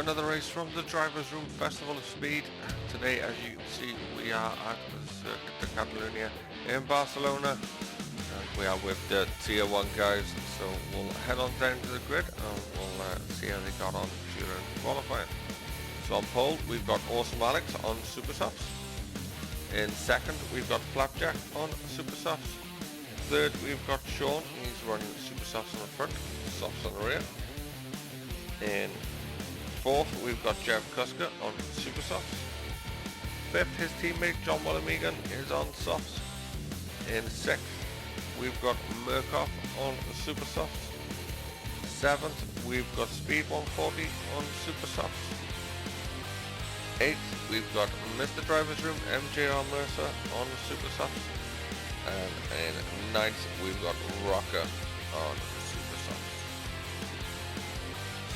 another race from the Drivers Room Festival of Speed. Today, as you can see, we are at the Circuit de Catalunya in Barcelona. We are with the Tier 1 guys, so we'll head on down to the grid and we'll see how they got on during qualifying. So on pole, we've got Awesome Alex on Super Softs. In second, we've got Flapjack on Super Softs. Third, we've got Sean, he's running Super Softs on the front, Softs on the rear. In fourth, we've got Jeff Kuska on Super Softs. Fifth, his teammate John Wallamigan is on Softs. In sixth, we've got Murkoff on Super Softs. Seventh, we've got Speed 140 on Super Softs. Eighth, we've got Mr. Drivers Room MJR Mercer on Super Softs. And in ninth, we've got Rocker on Super Softs.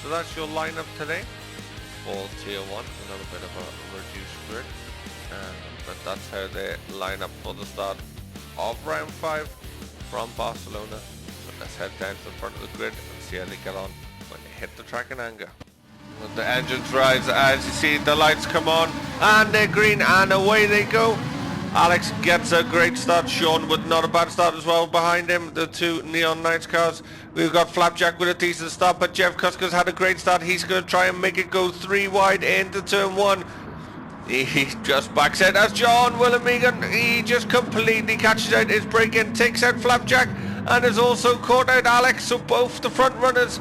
So that's your lineup today for Tier 1, another bit of a reduced grid, but that's how they line up for the start of round 5 from Barcelona. So let's head down to the front of the grid and see how they get on when they hit the track in anger. When the engines rise, as you see the lights come on and they're green and away they go. Alex gets a great start, Sean with not a bad start as well behind him, the two Neon Knights cars. We've got Flapjack with a decent start, but Jeff Kuska's had a great start. He's going to try and make it go 3 wide into turn 1. He just backs out as John Wallamigan. He just completely catches out his brake in, takes out Flapjack, and has also caught out Alex. So both the front runners,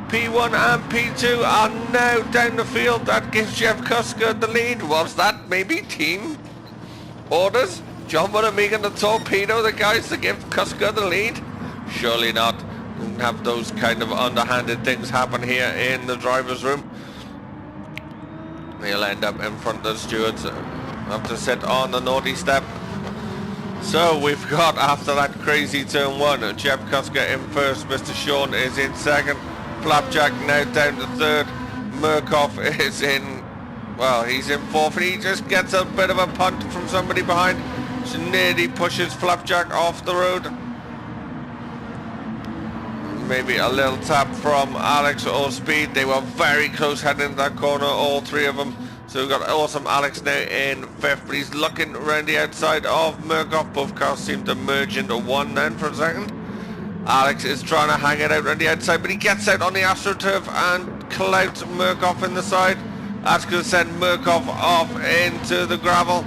P1 and P2, are now down the field. That gives Jeff Kuska the lead. Was that maybe team orders? John Wallamigan to torpedo the guys to give Kuska the lead? Surely not. Don't have those kind of underhanded things happen here in the driver's room. He'll end up in front of the stewards, have to sit on the naughty step. So we've got, after that crazy turn 1, Jeff Kuska in first, Mr. Sean is in second, Flapjack now down to third, Murkoff is in, well, he's in fourth, and he just gets a bit of a punt from somebody behind, so nearly pushes Flapjack off the road. Maybe a little tap from Alex or Speed. They were very close heading into that corner, all three of them. So we've got Awesome Alex now in fifth, but he's looking around the outside of Murkoff. Both cars seem to merge into one then for a second. Alex is trying to hang it out around the outside, but he gets out on the AstroTurf and clouts Murkoff in the side. That's going to send Murkoff off into the gravel.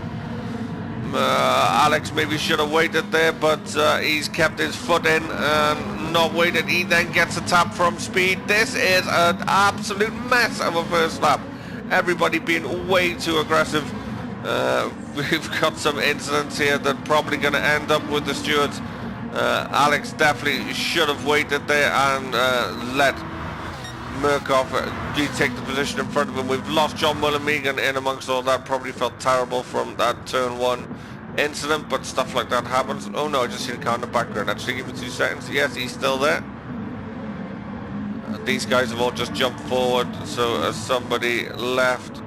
Alex maybe should have waited there, but he's kept his foot in and not waited. He then gets a tap from Speed. This is an absolute mess of a first lap. Everybody being way too aggressive. We've got some incidents here that are probably going to end up with the stewards. Alex definitely should have waited there and let Murkoff retake the position in front of him. We've lost John Wallamigan in amongst all that. Probably felt terrible from that turn 1 incident, but stuff like that happens. Oh no, I just seen a car in the background. Actually, give me 2 seconds. Yes, he's still there. These guys have all just jumped forward, so as somebody left.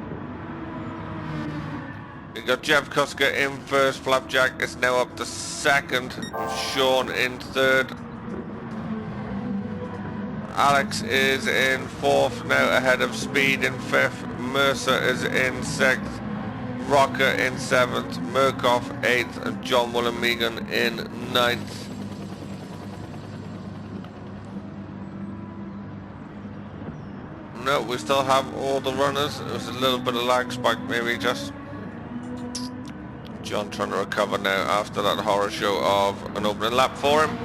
We got Jeff Kuska in first. Flapjack is now up to second. Sean in third. Alex is in fourth now, ahead of Speed in fifth. Mercer is in sixth. Rocker in seventh. Murkoff eighth, and John Wallamigan in ninth. No, we still have all the runners. There's a little bit of lag spike, maybe just. John trying to recover now after that horror show of an opening lap for him.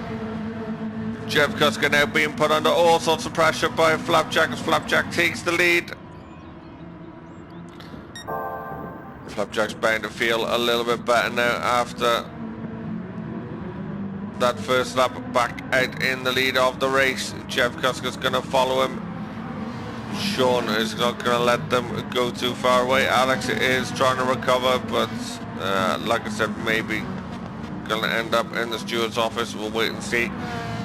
Jeff Kuska now being put under all sorts of pressure by Flapjack as Flapjack takes the lead. Flapjack's bound to feel a little bit better now after that first lap, back out in the lead of the race. Jeff Kuska's going to follow him. Sean is not going to let them go too far away. Alex is trying to recover, but like I said, maybe going to end up in the steward's office. We'll wait and see.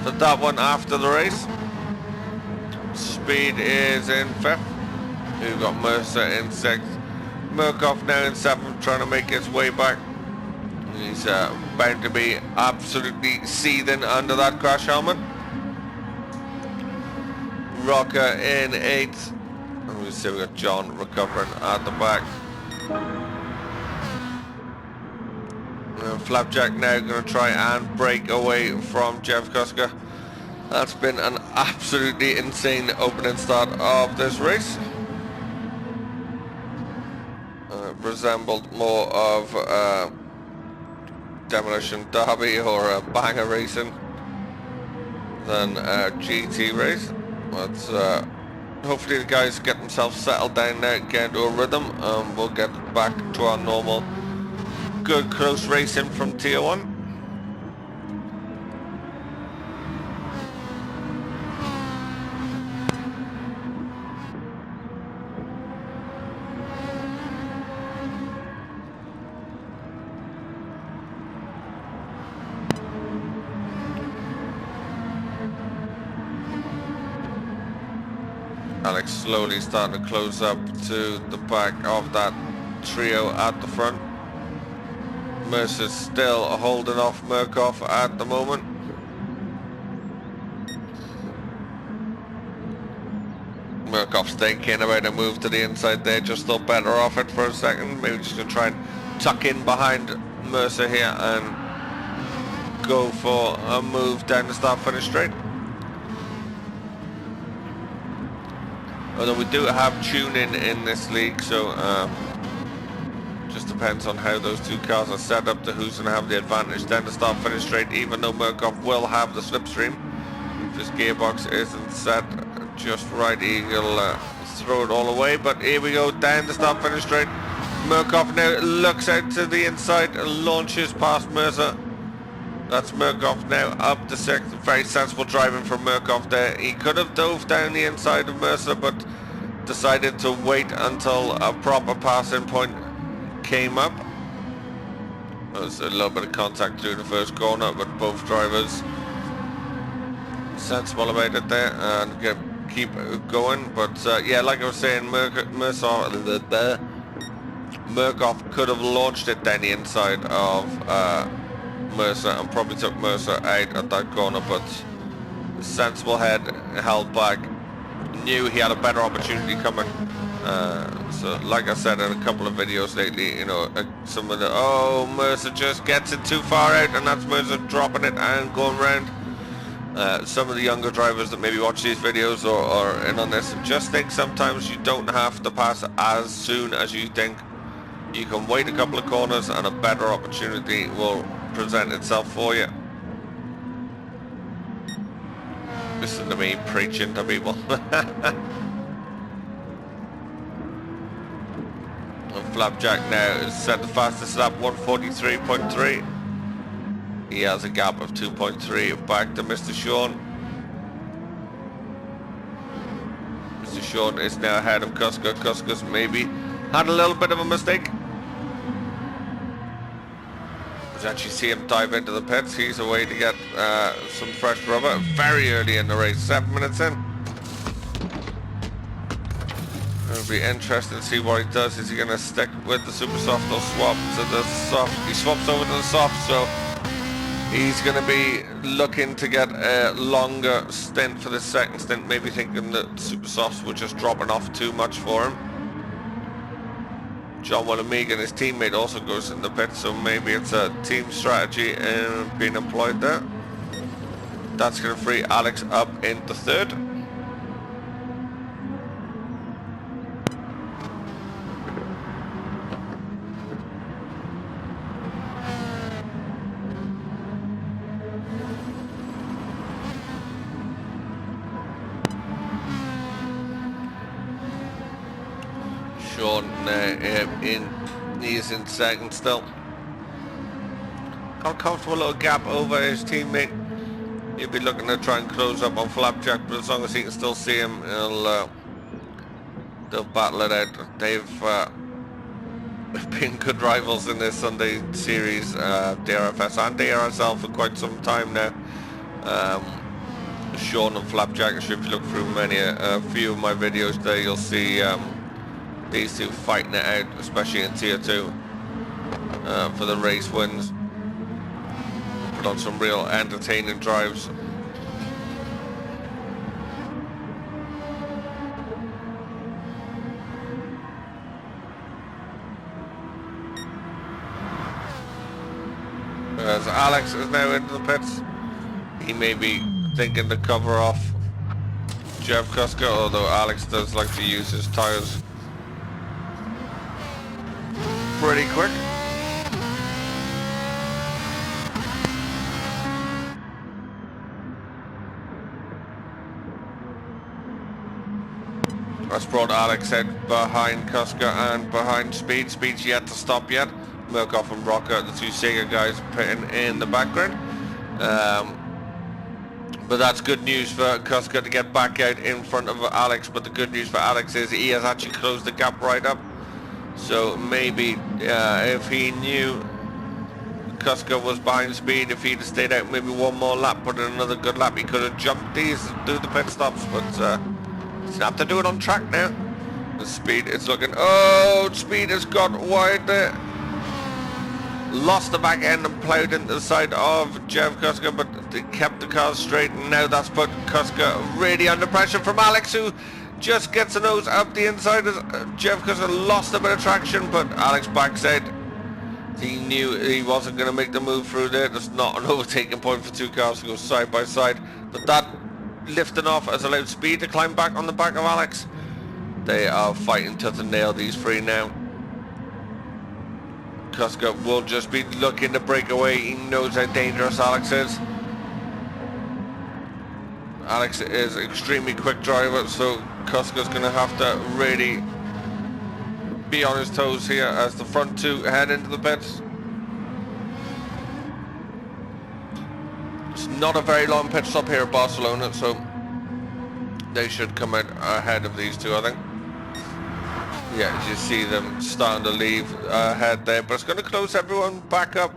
But that one after the race. Speed is in fifth. We've got Mercer in sixth. Murkoff now in seventh, trying to make his way back. He's bound to be absolutely seething under that crash helmet. Rocker in 8th. And we see we got John recovering at the back. Flapjack now going to try and break away from Jeff Kuska. That's been an absolutely insane opening start of this race. Resembled more of Demolition Derby or a banger racing than a GT race. But hopefully the guys get themselves settled down now, get into a rhythm, and we'll get back to our normal good close racing from Tier 1. Alex slowly starting to close up to the back of that trio at the front. Mercer's still holding off Murkoff at the moment. Murkoff's thinking about a move to the inside there, just thought better off it for a second. Maybe just going to try and tuck in behind Mercer here and go for a move down the start finish straight. Although we do have tuning in this league, so just depends on how those two cars are set up to who's going to have the advantage down the start finish straight, even though Murkoff will have the slipstream. If his gearbox isn't set just right, he'll throw it all away. But here we go, down the start finish straight. Murkoff now looks out to the inside and launches past Mercer. That's Murkoff now up to 6th. Very sensible driving from Murkoff there. He could have dove down the inside of Mercer, but decided to wait until a proper passing point came up. There was a little bit of contact through the first corner, but both drivers sensible about it there and keep going. But yeah, like I was saying, Murkoff could have launched it down the inside of Mercer and probably took Mercer out at that corner, but sensible head held back, knew he had a better opportunity coming. So like I said in a couple of videos lately, you know, some of the Mercer just gets it too far out, and that's Mercer dropping it and going round. Some of the younger drivers that maybe watch these videos or in on this just think sometimes you don't have to pass as soon as you think. You can wait a couple of corners and a better opportunity will present itself for you. Listen to me preaching to people. And Flapjack now is set the fastest lap, 1:43.3. He has a gap of 2.3 back to Mr. Sean. Mr. Sean is now ahead of Kuska. Kuska's maybe had a little bit of a mistake. Actually see him dive into the pits. He's away to get some fresh rubber very early in the race, 7 minutes in. It'll be interesting to see what he does. Is he going to stick with the super soft or swap to the soft? He swaps over to the soft, so he's going to be looking to get a longer stint for the second stint, maybe thinking that super softs were just dropping off too much for him. John Willimegan, his teammate, also goes in the pit, so maybe it's a team strategy being employed there. That's going to free Alex up into 3rd. Sean he's in 2nd still. Got a comfortable little gap over his teammate. He'll be looking to try and close up on Flapjack, but as long as he can still see him, they'll battle it out. They've been good rivals in this Sunday series, DRFS and DRSL, for quite some time now. Sean and Flapjack, if you look through a few of my videos there, you'll see these two fighting it out, especially in Tier 2 for the race wins. Put on some real entertaining drives. Alex is now into the pits. He may be thinking to cover off Jeff Kuska, although Alex does like to use his tyres pretty quick. That's brought Alex out behind Kuska and behind Speed. Speed's yet to stop yet. Murkoff and Rocker, the two Sega guys, pitting in the background. But that's good news for Kuska to get back out in front of Alex. But the good news for Alex is he has actually closed the gap right up. So maybe if he knew Kuska was behind Speed, if he'd have stayed out maybe one more lap, put in another good lap, he could have jumped these, do the pit stops. But he's gonna have to do it on track now. The Speed is looking. Oh, Speed has got wide there. Lost the back end and ploughed into the side of Jeff Kuska, but they kept the car straight, and now that's put Kuska really under pressure from Alex, who just gets the nose up the inside as Jeff Kuska lost a bit of traction, but Alex backs out. He knew he wasn't going to make the move through there. There's not an overtaking point for two cars to go side by side, but that lifting off has allowed Speed to climb back on the back of Alex. They are fighting tooth and nail, these three now. Kuska will just be looking to break away. He knows how dangerous Alex is. Alex is an extremely quick driver, so Kuska's going to have to really be on his toes here as the front two head into the pits. It's not a very long pit stop here at Barcelona, so they should come out ahead of these two, I think. Yeah, you see them starting to leave ahead there, but it's going to close everyone back up.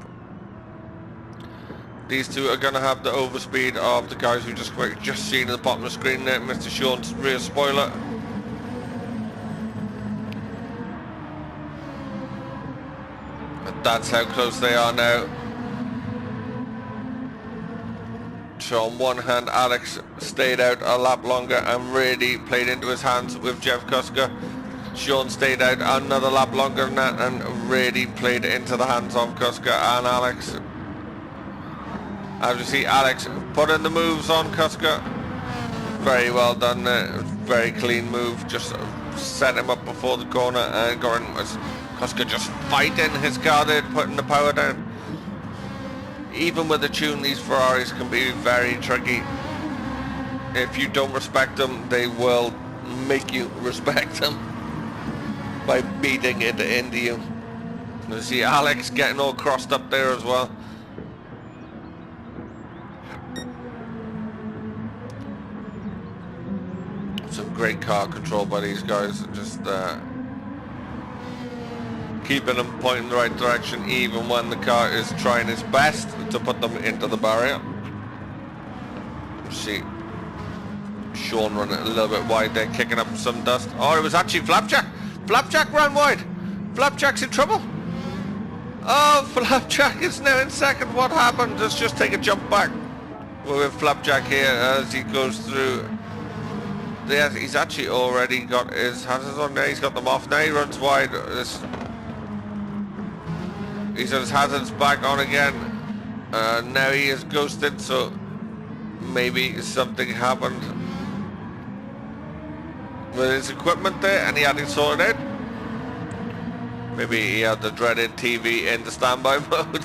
These two are going to have the overspeed of the guys we just seen at the bottom of the screen there, Mr. Sean's rear spoiler. But that's how close they are now. So on one hand, Alex stayed out a lap longer and really played into his hands with Jeff Kuska. Sean stayed out another lap longer than that and really played into the hands of Kuska and Alex. As you see, Alex put in the moves on Kuska. Very well done there. Very clean move. Just set him up before the corner and going was Kuska just fighting his car there, putting the power down. Even with the tune, these Ferraris can be very tricky. If you don't respect them, they will make you respect them by beating it into you. You see Alex getting all crossed up there as well. Some great car control by these guys, just keeping them pointing in the right direction even when the car is trying its best to put them into the barrier. You see Sean running a little bit wide there, kicking up some dust. Oh, it was actually Flapjack. Flapjack ran wide. Flapjack's in trouble. Oh, Flapjack is now in second. What happened? Let's just take a jump back with Flapjack here as he goes through. Yeah, he's actually already got his hazards on there. He's got them off now. He runs wide. He's got his hazards back on again. Now he is ghosted, so maybe something happened with his equipment there and he had it sorted out. Maybe he had the dreaded TV in the standby mode.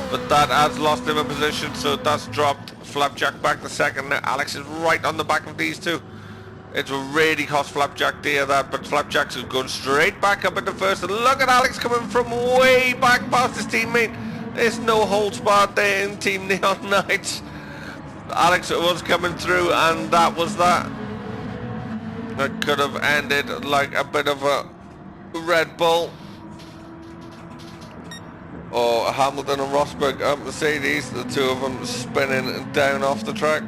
But that has lost him a position, so that's dropped Flapjack back to second. Now Alex is right on the back of these two. It's really cost Flapjack to hear that, but Flapjack's going straight back up into first. And look at Alex coming from way back past his teammate. There's no holds barred there in Team Neon Knights. Alex was coming through and that was that. That could have ended like a bit of a Red Bull or Hamilton and Rosberg at Mercedes, the two of them spinning down off the track.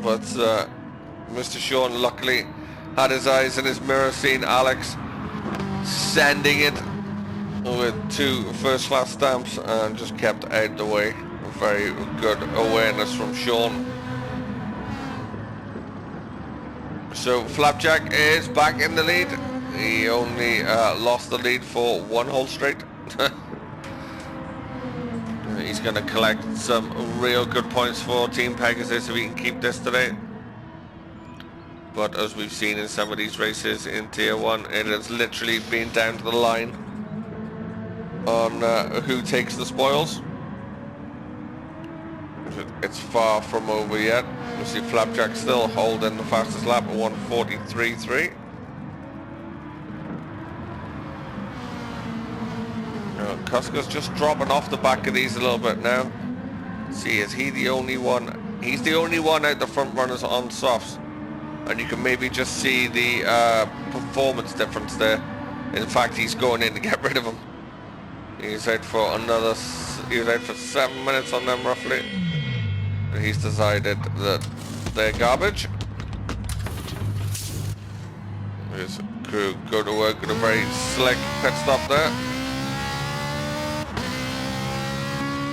But Mr. Sean luckily had his eyes in his mirror, seen Alex sending it with two first class stamps and just kept out the way. Very good awareness from Sean. So Flapjack is back in the lead. He only lost the lead for one hole straight. he's going to collect some real good points for Team Pegasus if he can keep this today. But as we've seen in some of these races in Tier 1, it has literally been down to the line on who takes the spoils. It's far from over yet. You see Flapjack still holding the fastest lap at 1:43.3. Kuska's just dropping off the back of these a little bit now. See, is he the only one? He's the only one out the front runners on softs. And you can maybe just see the performance difference there. In fact, he's going in to get rid of him. He's out for another, he was out for 7 minutes on them roughly. And he's decided that they're garbage. His crew go to work with a very slick pit stop there.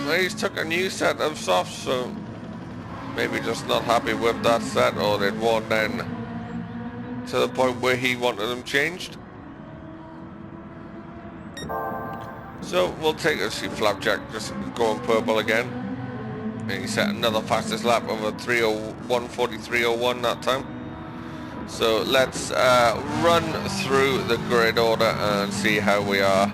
Now he's took a new set of softs, so maybe just not happy with that set, or they'd worn down to the point where he wanted them changed. So we'll take a see Flapjack just going purple again. And he set another fastest lap of a 1:43.01 that time. So let's run through the grid order and see how we are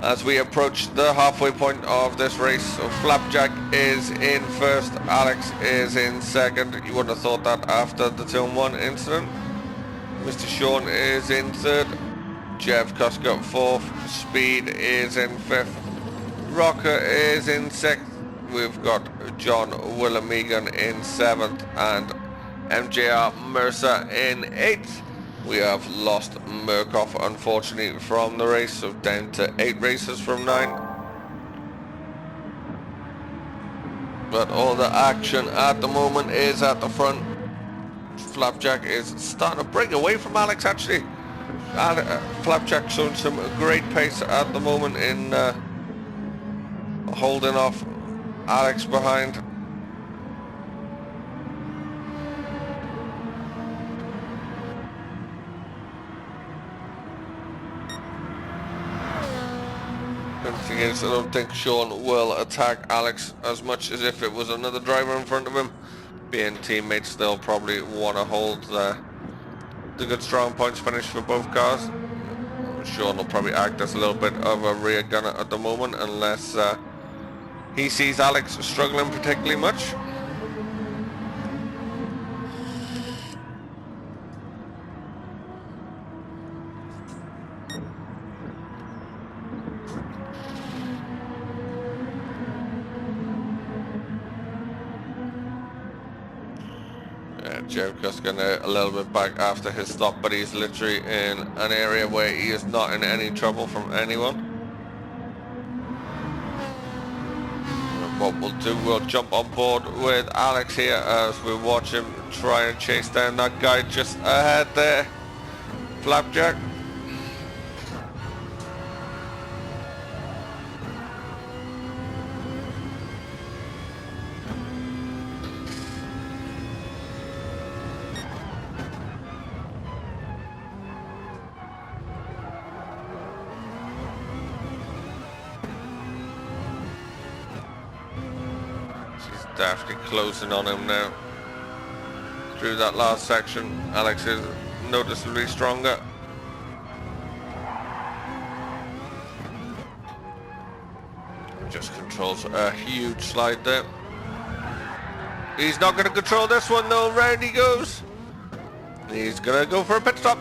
as we approach the halfway point of this race. So Flapjack is in first, Alex is in second. You wouldn't have thought that after the Turn 1 incident. Mr. Sean is in third, Jeff Kuska fourth, Speed is in fifth, Rocker is in sixth, we've got John Willemigan in seventh, and MJR Mercer in eighth. We have lost Murkoff unfortunately from the race, so down to 8 races from 9. But all the action at the moment is at the front. Flapjack is starting to break away from Alex actually. Flapjack showing some great pace at the moment in holding off Alex behind. I don't think Sean will attack Alex as much as if it was another driver in front of him. Being teammates, they'll probably want to hold the good strong points finish for both cars. Sean will probably act as a little bit of a rear gunner at the moment unless he sees Alex struggling particularly much. Jeff Kuska a little bit back after his stop, but he's literally in an area where he is not in any trouble from anyone. And what we'll do, we'll jump on board with Alex here as we watch him try and chase down that guy just ahead there, Flapjack. Definitely closing on him now. Through that last section, Alex is noticeably stronger. Just controls a huge slide there. He's not going to control this one though. Round he goes. He's going to go for a pit stop.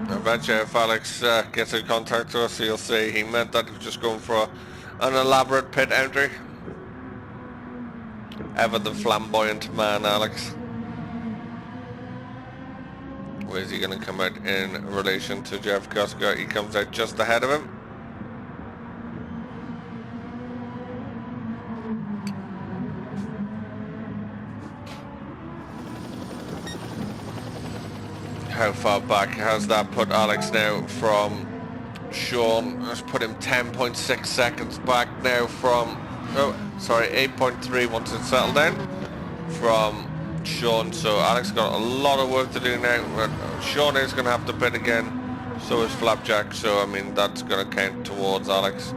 I bet you if Alex gets in contact with us, he'll say he meant that he was just going for an elaborate pit entry. Ever the flamboyant man, Alex. Where's he going to come out in relation to Jeff Kuska? He comes out just ahead of him. How far back has that put Alex now from Sean? Let's put him 10.6 seconds back now from, oh sorry, 8.3 once it's settled down from Sean, so Alex got a lot of work to do now. But Sean is going to have to pit again, so is Flapjack, so I mean that's going to count towards Alex.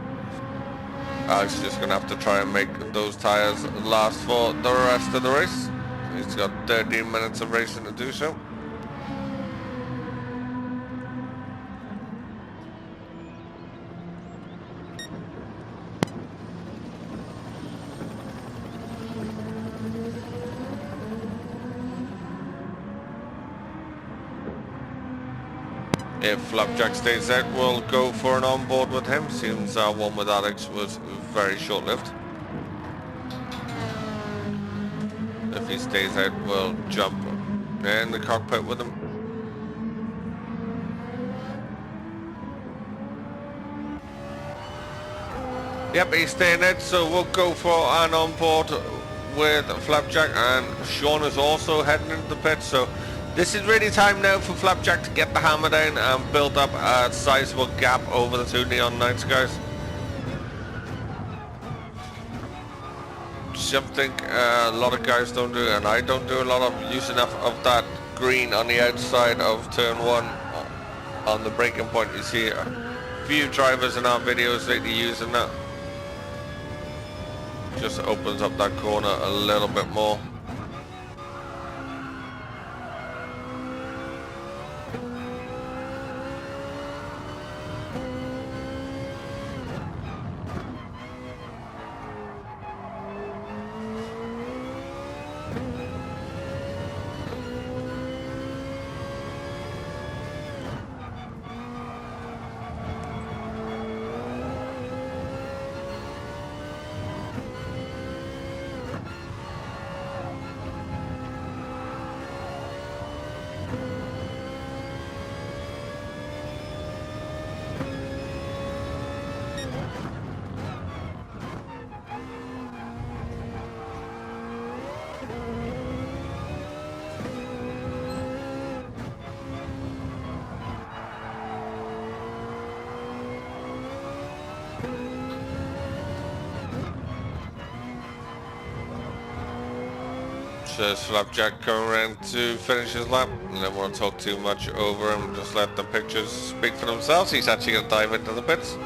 Alex is just going to have to try and make those tyres last for the rest of the race. He's got 13 minutes of racing to do so. If Flapjack stays out, we'll go for an onboard with him. Seems our one with Alex was very short-lived. If he stays out, we'll jump in the cockpit with him. Yep, he's staying out, so we'll go for an onboard with Flapjack, and Sean is also heading into the pit, so this is really time now for Flapjack to get the hammer down and build up a sizable gap over the two Neon Knights, guys. Something a lot of guys don't do, and I don't do a lot of use enough of that green on the outside of turn 1 on the braking point. You see a few drivers in our videos lately using that. Just opens up that corner a little bit more. Just Flapjack coming around to finish his lap. I don't want to talk too much over him, just let the pictures speak for themselves. He's actually going to dive into the pits.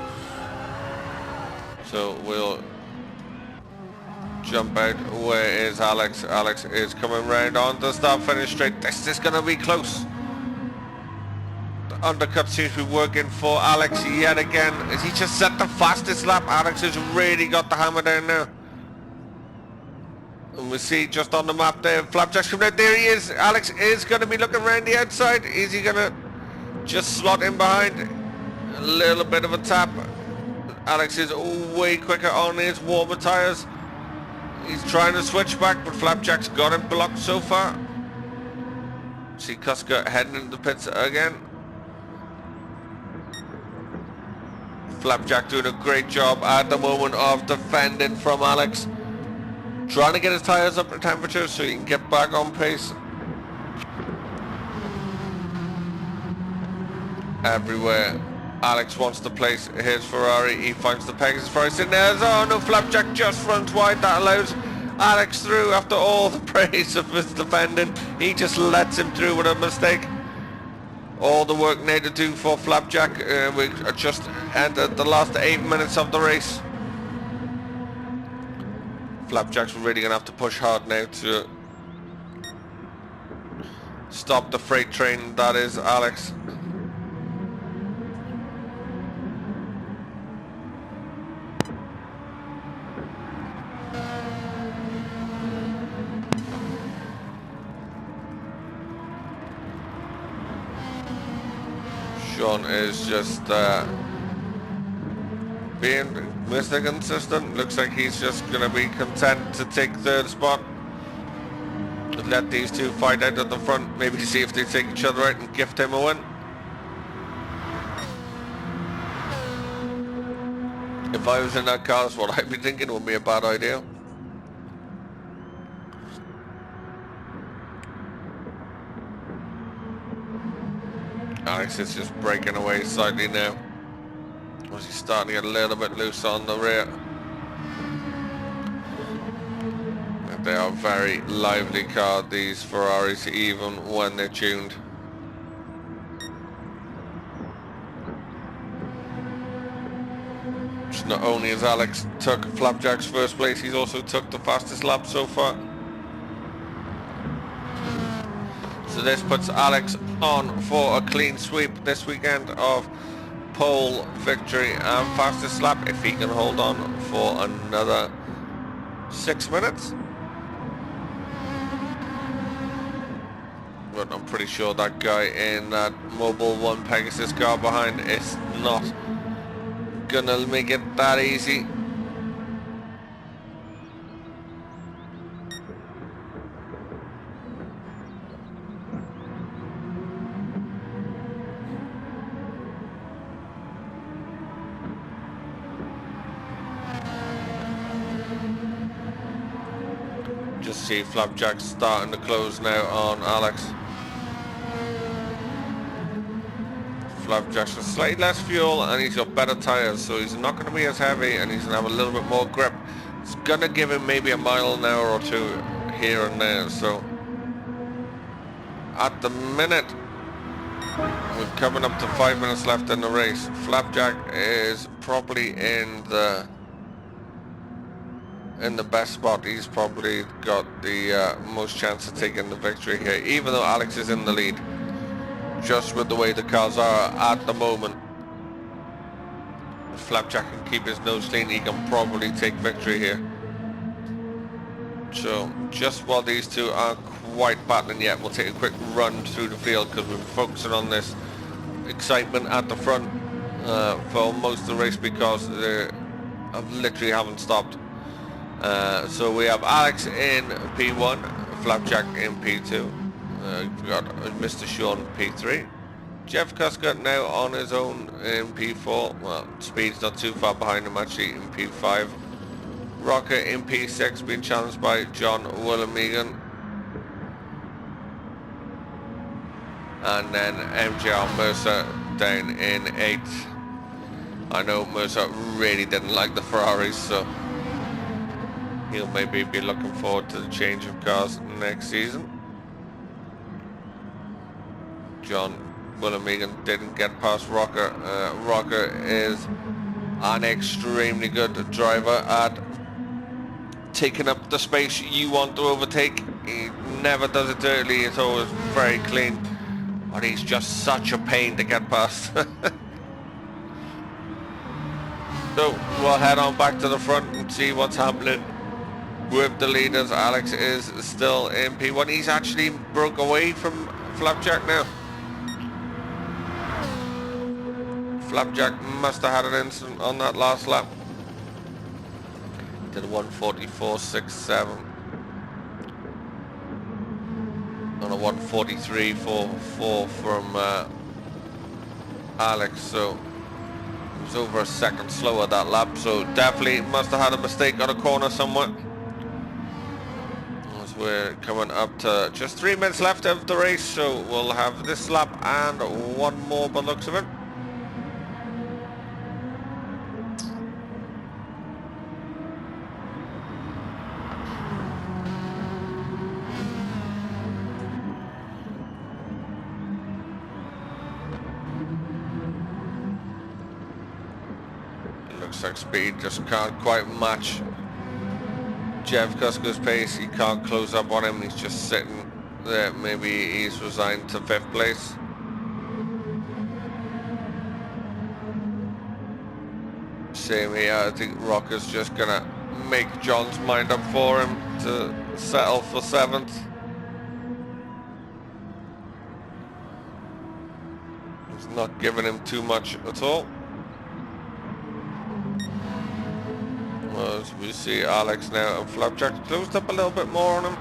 So we'll jump out. Where is Alex? Alex is coming round on the start finish straight. This is going to be close. The undercut seems to be working for Alex yet again. Has he just set the fastest lap? Alex has really got the hammer down now. And we see just on the map there, Flapjack's coming out. There he is. Alex is going to be looking around the outside. Is he going to just slot in behind? A little bit of a tap. Alex is way quicker on his warmer tyres. He's trying to switch back, but Flapjack's got him blocked so far. See Kuska heading into the pits again. Flapjack doing a great job at the moment of defending from Alex. Trying to get his tyres up to temperature so he can get back on pace. Everywhere Alex wants to place his Ferrari, he finds the Pegasus Ferrari sitting there. Oh no, Flapjack just runs wide. That allows Alex through after all the praise of his defending. He just lets him through with a mistake. All the work needed to do for Flapjack. We just entered the last 8 minutes of the race. Flapjack's really going to have to push hard now to stop the freight train that is Alex. Sean is just being Mr. Consistent. Looks like he's just going to be content to take third spot. Let these two fight out at the front, maybe to see if they take each other out and gift him a win. If I was in that car, that's what I'd be thinking. It would be a bad idea. Alex is just breaking away slightly now. Was he starting to get a little bit loose on the rear? They are very lively car, these Ferraris, even when they're tuned. So not only has Alex took Flapjack's first place, he's also took the fastest lap so far. So this puts Alex on for a clean sweep this weekend of pole, victory and fastest lap if he can hold on for another 6 minutes. But I'm pretty sure that guy in that Mobil 1 Pegasus car behind is not gonna make it that easy. Just see Flapjack starting to close now on Alex. Flapjack's got slightly less fuel and he's got better tyres, so he's not going to be as heavy and he's going to have a little bit more grip. It's going to give him maybe a mile an hour or two here and there. So at the minute, we're coming up to 5 minutes left in the race. Flapjack is probably in the best spot. He's probably got the most chance of taking the victory here, even though Alex is in the lead. Just with the way the cars are at the moment, if Flapjack can keep his nose clean, he can probably take victory here. So just while these two aren't quite battling yet, we'll take a quick run through the field because we're focusing on this excitement at the front for most of the race, because they literally haven't stopped. So we have Alex in P1, Flapjack in P2. We've got Mr. Sean P3. Jeff Cusker now on his own in P4. Well, speed's not too far behind him actually in P5. Rocker in P6 being challenged by John Willimegan. And then MJR Mercer down in 8th. I know Mercer really didn't like the Ferraris, so he'll maybe be looking forward to the change of cars next season. John Willimegan didn't get past Rocker. Rocker is an extremely good driver at taking up the space you want to overtake. He never does it dirtily, it's always very clean, but he's just such a pain to get past. So we'll head on back to the front and see what's happening with the leaders. Alex is still in P1. He's actually broke away from Flapjack now. Flapjack must have had an incident on that last lap. Did 1:44.67 on a 1:43.44 from Alex, so it was over a second slower that lap, so definitely must have had a mistake on a corner somewhere. As we're coming up to just 3 minutes left of the race, so we'll have this lap and one more by the looks of it. Looks like speed just can't quite match Jeff Cusker's pace. He can't close up on him. He's just sitting there. Maybe he's resigned to 5th place. Same here. I think Rocker's just gonna make John's mind up for him to settle for 7th. He's not giving him too much at all. As we see Alex now and Flapjack closed up a little bit more on him.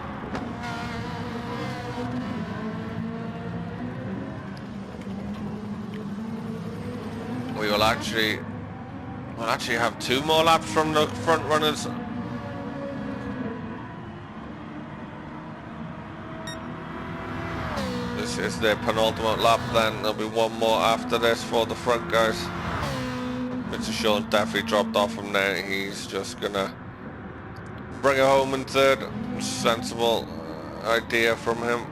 We will actually have 2 more laps from the front runners. This is their penultimate lap, then there'll be 1 more after this for the front guys. Mr. Sean definitely dropped off him now. He's just gonna bring it home in third. Sensible idea from him.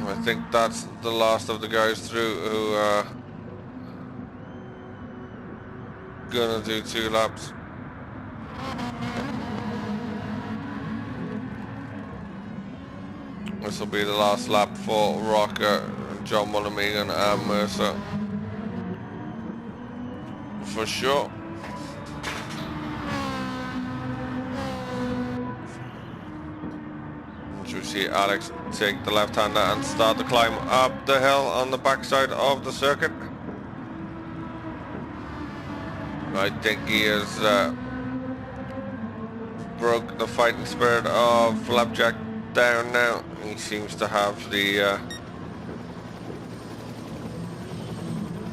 I think that's the last of the guys through who are gonna do 2 laps. This will be the last lap for Rocker, John Mulligan and Mercer. For sure. You see Alex take the left-hander and start the climb up the hill on the backside of the circuit. I think he has broke the fighting spirit of Flapjack down now. He seems to have the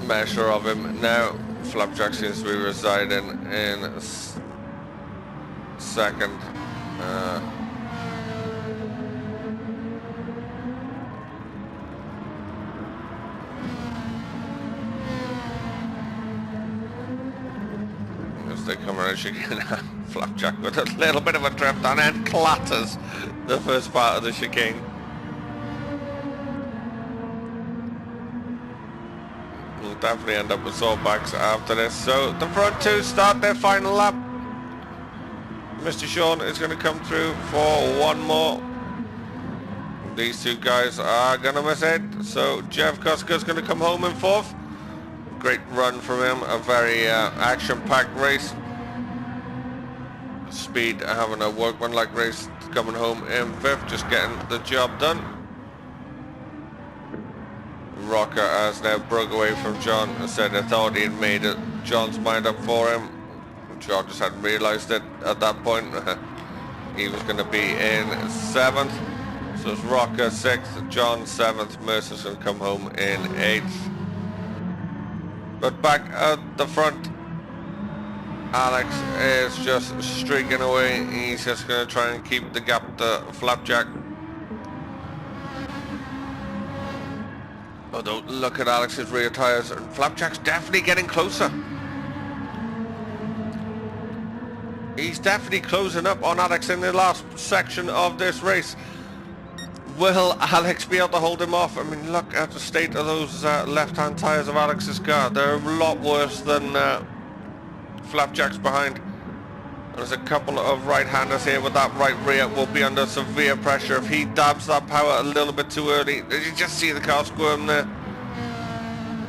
measure of him now. Flapjack seems to be residing in second. As they come around, Flapjack with a little bit of a drift and then clatters the first part of the chicane. We'll definitely end up with sore backs after this. So the front two start their final lap. Mr. Sean is going to come through for one more. These two guys are going to miss it. So Jeff Kuska's going to come home in fourth. Great run from him. A very action-packed race. Speed having a workman-like race, coming home in fifth, just getting the job done. Rocker has now broke away from John and said I thought he'd made it John's mind up for him. John just hadn't realised it at that point. He was going to be in seventh. So it's Rocker sixth, John seventh, Mercer's going to come home in eighth. But back at the front, Alex is just streaking away. He's just going to try and keep the gap to Flapjack. Although, look at Alex's rear tyres, and Flapjack's definitely getting closer. He's definitely closing up on Alex in the last section of this race. Will Alex be able to hold him off? I mean, look at the state of those left-hand tyres of Alex's car. They're a lot worse than Flapjack's behind. There's a couple of right-handers here with that right rear will be under severe pressure if he dabs that power a little bit too early. Did you just see the car squirm there?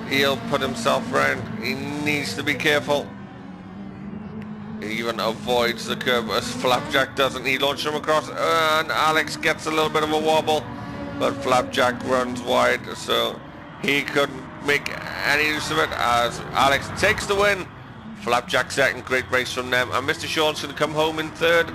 He'll put himself round. He needs to be careful. He even avoids the curb as Flapjack doesn't. He launches him across and Alex gets a little bit of a wobble, but Flapjack runs wide, so he couldn't make any use of it as Alex takes the win. Flapjack second, great race from them, and Mr. Sean's going to come home in third.